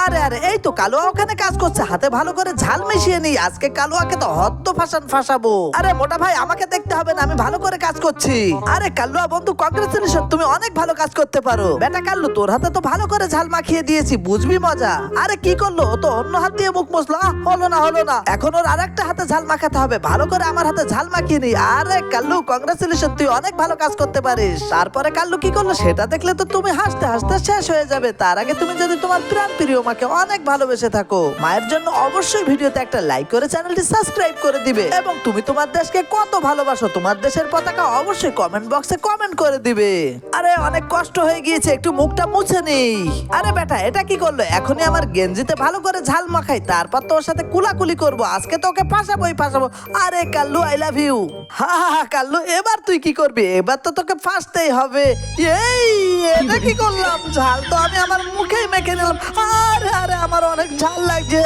আরে আরে এই তো কালুয়া ওখানে কাজ করছে, হাতে ভালো করে ঝাল মিশিয়ে নি, আজকে কালুয়াকে তো হদ্দ ফাঁসাবো। আরে মোটা ভাই আমাকে দেখতে হবে না, আমি ভালো করে কাজ করছি। আরে কালুয়া বন্ধু কংগ্রেচুলেশন, তুমি অনেক ভালো কাজ করতে পারো। বেটা কাল্লু তোর হাতে তো ভালো করে ঝাল মাখিয়ে দিয়েছি, বুঝবি মজা। আরে কি করলো ও তো অন্য হাত দিয়ে মুখ মুছলো, হলো না এখন ওর আরেকটা হাতে ঝাল মাখাতে হবে, ভালো করে আমার হাতে ঝাল মাখিয়ে নি। আরে কাল্লু কংগ্রেচুলেশন, তুই অনেক ভালো কাজ করতে পারিস। তারপরে কাল্লু কি করলো সেটা দেখলে তো তুমি হাসতে হাসতে শেষ হয়ে যাবে। তার আগে তুমি যদি তোমার প্রাণ প্রিয় মাকে অনেক ভালোবেসে থাকো, মায়ের জন্য অবশ্যই ভিডিওতে একটা লাইক করে চ্যানেলটি সাবস্ক্রাইব করে দিবে। এবং তুমি তোমার দেশকে কত ভালোবাসো তোমার দেশের পতাকা অবশ্যই কমেন্ট বক্সে কমেন্ট করে দিবে। আরে অনেক কষ্ট হয়ে গিয়েছে, একটু মুখটা মুছে নেই। আরে বেটা এটা কি করলো, এখনই আমার গেঞ্জিতে ভালো করে ঝাল মাখাই, তারপর তোর সাথে কুলাকুলি করবো, আজকে তোকে ফাঁসাবোই। আরে কাল্লু আই লাভ ইউ। হা কাল্লু এবার তুই কি করবি, এবার তো তোকে ফাঁসতেই হবে। এই এটা কি করলাম, ঝাল তো আমি আমার মুখেই মেখে নিলাম। আরে আরে আমার অনেক ঝাল লাগছে।